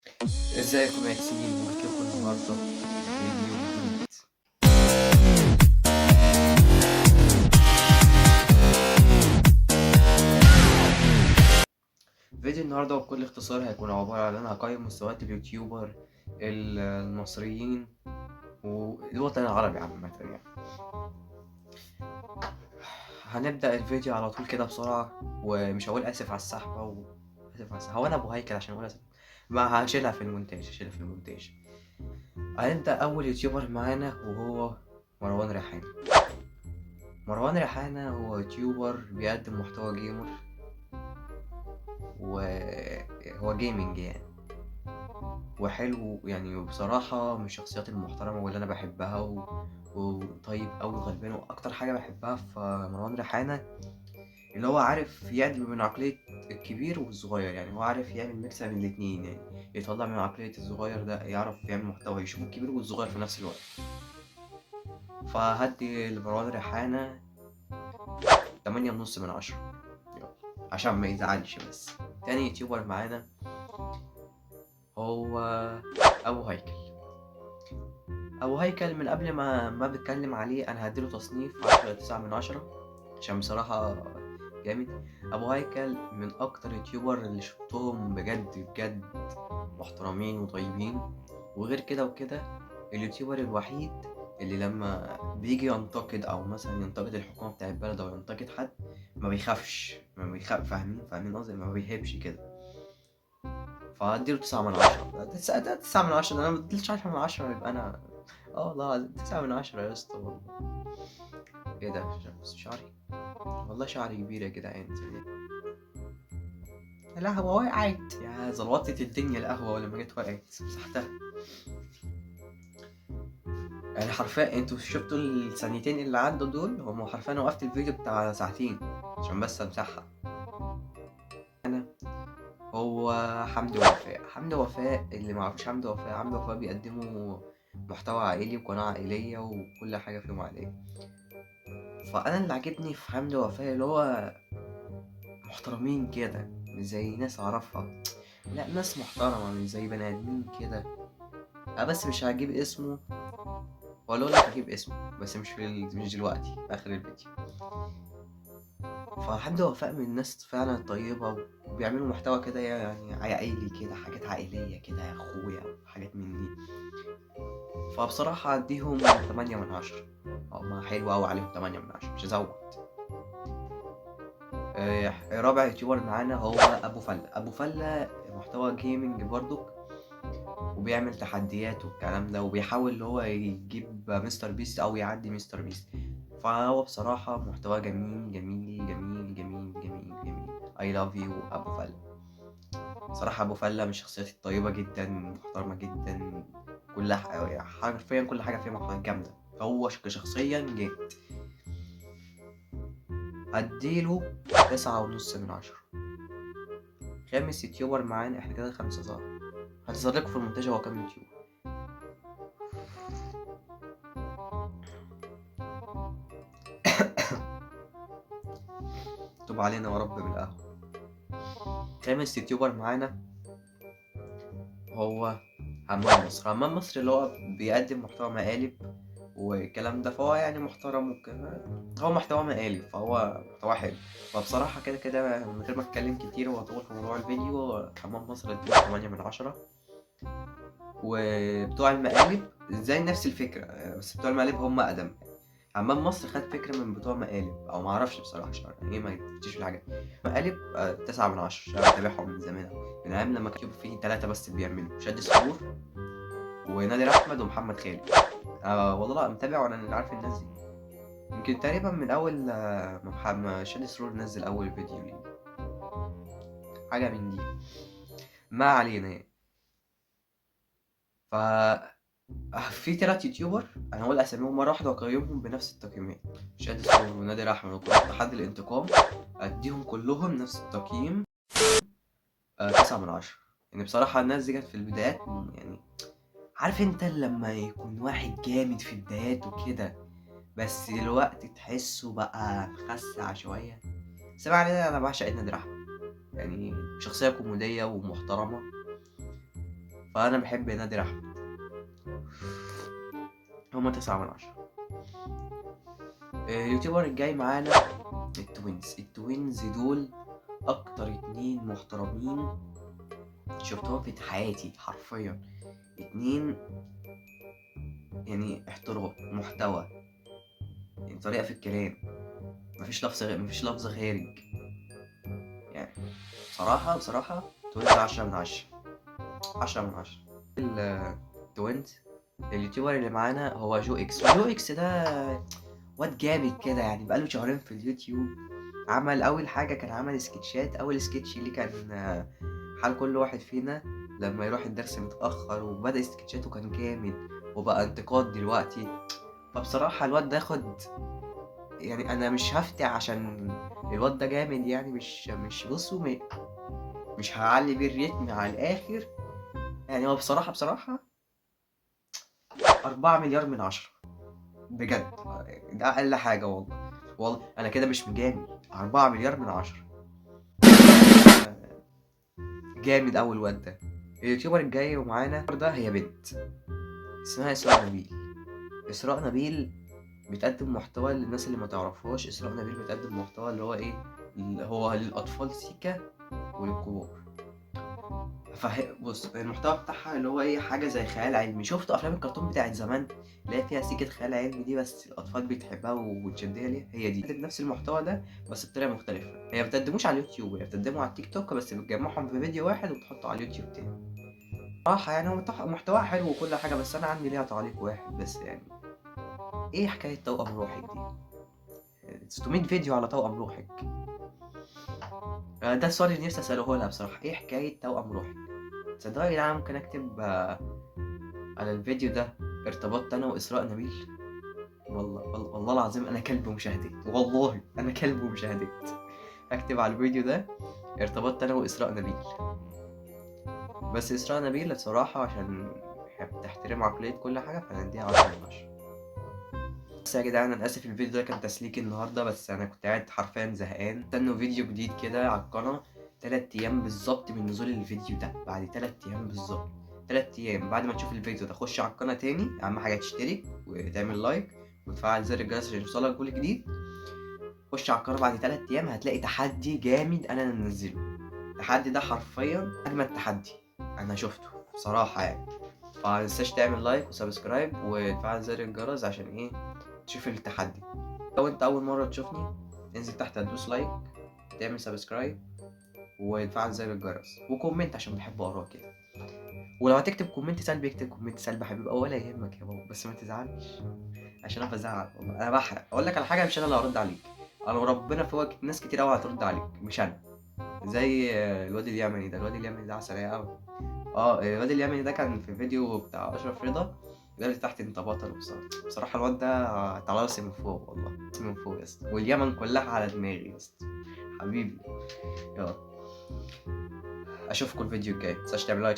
ازيكم يا ياسين؟ جيت لكم النهارده فيديو جديد. فيديو النهارده بكل اختصار هيكون عبارة عن انا هقيم مستويات اليوتيوبر المصريين والوطن العربي عامة يعني. هنبدأ الفيديو على طول كده بسرعة، ومش هقول اسف على السحبة اسف على السحبة، هو انا ابو هيكل عشان اقول اسف؟ ما هشيلها في المونتاج، هنبدأ اول يوتيوبر معانا وهو مروان ريحان. مروان ريحانة هو يوتيوبر بيقدم محتوى جيمر، وهو جيمنج يعني، وحلو يعني. بصراحة من الشخصيات المحترمة واللي أنا بحبها وطيب أوي وغلبان. وأكتر حاجة بحبها في مروان ريحانة اللي هو عارف يعدل بين عقلية الكبير والصغير. يعني هو عارف يعمل ميكس بين الاتنين، يعني يطلع من عقلية الصغير ده يعرف يعمل محتوى يشوف الكبير والصغير في نفس الوقت. فهدي لمروان ريحانة 8.5 من 10 عشان ما يزعلش. بس تاني يوتيوبر معانا هو أبو هيكل. أبو هيكل من قبل ما بتكلم عليه أنا هديله تصنيف 9 من 10 عشان بصراحة جامد. أبو هيكل من أكتر يوتيوبر اللي شفتهم بجد بجد محترمين وطيبين. وغير كده وكده اليوتيوبر الوحيد اللي لما بيجي ينتقد أو مثلا ينتقد الحكومة بتاع البلد أو ينتقد حد ما بيخافش، ما بيخاف. فاهمين قصدي؟ ما بيهبش كده. فاديله 9 من 10. ده 9 من 10، ده انا مديلش 10 من 10 يبقى انا والله 9 من 10 يا اسطى والله. ايه ده؟ بس شعري والله شعري كبير يا جدعان. القهوة وقعت يا زلوطة الدنيا، القهوة لما جت وقعت مسحتها. يعني حرفيا انتوا شفتوا الثانيتين اللي عدوا دول، هم حرفيا وقفت الفيديو بتاع ساعتين عشان بس امسحها. هو حمدي وفاء اللي معرفش حمدي وفاء بيقدموا محتوى عائلي وقناة عائلية وكل حاجة فيهم عائلية. فأنا اللي عاجبني في حمدي وفاء اللي هو محترمين كده، مش زي ناس أعرفها. لا، ناس محترمة مش زي بني آدمين كده. أنا بس مش هجيب اسمه، ولا أقول لك هجيب اسمه بس مش دلوقتي، في آخر الفيديو. فحمدي وفاء من الناس فعلا طيبة وبيعملوا محتوى كده يعني عائلي كده، حاجات عائلية كده يا أخويا، حاجات من دي. فبصراحة أديهم 8 من 10. هما حلو أوي عليهم 8 من 10، مش هزود. رابع يوتيوبر معانا هو أبو فلة محتوى جيمنج برضو، وبيعمل تحديات والكلام ده، وبيحاول اللي هو يجيب مستر بيست أو يعدي مستر بيست. فهو بصراحة محتوى جميل جميل جميل جميل جميل جميل. I love you أبو فلة. صراحة أبو فلة من الشخصيات الطيبة جدا، محترمة جدا. كل حرفيا كل حاجة فيه جامدة. هو كشخصيا جامد. هديله 9.5 من 10. خامس يوتيوبر معانا، احنا كده 5 صح؟ هتظهر لكم في المونتاج هو كام يوتيوب. تب علينا يا رب بالقهوة. خامس يوتيوبر معانا هو همام مصر اللي هو بيقدم محتوى مقالب والكلام ده. فهو يعني محترم وكده، هو محتوى مقالب فهو محتوى حلو. فبصراحة كده كده من غير ما اتكلم كتير واطول في موضوع الفيديو، حمام مصر اديله 8 من 10. وبتوع المقالب زي نفس الفكرة، بس بتوع المقالب هم أقدم. حمام مصر خد فكرة من بتوع مقالب أو معرفش بصراحة يعني إيه، ما يفتيش في الحاجات. مقالب 9 من 10. أنا بتابعهم من زمان من أيام لما كان فيه 3 بس اللي بيعملوا: شاد سرور ونادر أحمد ومحمد خالد. والله لا متابع وأنا عارف الناس دي. يمكن تقريبا من أول ما شاد سرور نزل أول فيديو ليه، حاجة من دي. ما علينا يعني. ف في 3 يوتيوبر انا هقول اساميهم مره واحده واقيمهم بنفس التقييمات: شاد سرور ونادر احمد وقناه تحدي الانتقام. اديهم كلهم نفس التقييم، 9 من 10. يعني بصراحه الناس دي كانت في البدايات يعني، عارف انت لما يكون واحد جامد في بداياته كده بس الوقت تحسه بقى مخسع شويه. سمع علينا، انا بعشق نادر احمد، يعني شخصيه كوميديه ومحترمه. فانا بحب نادر احمد. هما 9/10. اليوتيوبر الجاي معانا التوينز دول اكتر 2 محترمين شفتهم في حياتي حرفيا. 2 يعني احترام، محتوى، يعني طريقة في الكلام، مفيش لفظ خارج. يعني بصراحة توينز 10/10. 10/10. التوينز اليوتيوبر اللي معانا هو جو اكس ده واد جامد كده، يعني بقاله شهرين في اليوتيوب. عمل اول حاجة كان عمل سكتشات. اول سكتش اللي كان حال كل واحد فينا لما يروح الدرس متأخر، وبدأ سكتشاته كان جامد وبقى انتقاد دلوقتي. فبصراحة الواد ده يعني انا مش هفتي عشان الواد ده جامد، يعني مش بصوا مش هعلي بيه الريتم على الاخر. يعني هو بصراحة 4 مليار من 10 بجد. ده اقل حاجة والله انا كده مش مجامل. 4 مليار من 10. جامد اوي الواد ده. اليوتيوبر الجاي ومعانا ده هي بنت اسمها إسراء نبيل بتقدم محتوى للناس اللي ما تعرفهاش. إسراء نبيل بتقدم محتوى اللي هو ايه، اللي هو للأطفال سيكا وللكبار. بص المحتوى بتاعها اللي هو ايه، حاجة زي خيال علمي. شفت أفلام الكرتون بتاعت زمان اللي هي فيها سيكة خيال علمي دي، بس الأطفال بتحبها وتشدها ليها؟ هي دي بتقدم نفس المحتوى ده بس بطريقة مختلفة. هي بتقدموش على اليوتيوب، هي بتقدمه على التيك توك، بس بتجمعهم في فيديو واحد وتحطه على اليوتيوب تاني. صراحة يعني هو محتواها حلو وكل حاجة، بس أنا عندي ليها تعليق واحد بس. يعني إيه حكاية توأم روحك دي؟ 600 فيديو على توأم روحك. ده السؤال اللي نفسي أسأله لها بصراحة. إيه حكاية توأم روحك؟ تصدقوا يا جدعان ممكن أكتب على الفيديو ده ارتبطت أنا وإسراء نبيل. والله العظيم أنا كلب مشاهدات. والله أنا كلب مشاهدات. أكتب على الفيديو ده ارتبطت أنا وإسراء نبيل. بس إسراء نبيل الصراحة عشان بتحترم عقلية كل حاجة فنديها 10/10. بس يا جدعان انا اسف الفيديو ده كان تسليكي النهارده، بس انا كنت قاعد حرفيا زهقان. استنوا فيديو جديد كده على القناه 3 ايام بالظبط من نزول الفيديو ده. بعد 3 ايام بالظبط، 3 ايام بعد ما تشوف الفيديو ده خش على القناه تاني. اهم حاجه تشترك وتعمل لايك وتفعل زر الجرس عشان يوصلك كل جديد. خش على القناه بعد 3 ايام هتلاقي تحدي جامد انا منزله. التحدي ده حرفيا اجمد تحدي انا شفته بصراحه يعني. فمتنساش تعمل لايك وسبسكرايب وتفعل زر الجرس عشان ايه تشوف التحدي. لو انت اول مره تشوفني انزل تحت هتدوس لايك، تعمل سبسكرايب وتفعل زر الجرس وكومنت عشان بحب اقراه كده. ولو هتكتب كومنت سلبي اكتب كومنت سلبي حبيبي، ولا يهمك يا بابا، بس ما تزعلش عشان انا بزعل والله. انا بحرق. اقول لك على حاجه، مش انا اللي هرد عليك. انا وربنا في وقت ناس كتير قوي هترد عليك مش انا. زي الواد اليمني ده. الواد اليمني ده عسلية قوي. الواد اليمني ده كان في فيديو بتاع اشرف رضا قال لي تحت انت بطل. بصراحه الواد ده طلع راسي من فوق والله، راسي من فوق يا اسطى، واليمن كلها على دماغي يا اسطى حبيبي. يلا اشوفكم الفيديو الجاي. متنساش تعمل لايك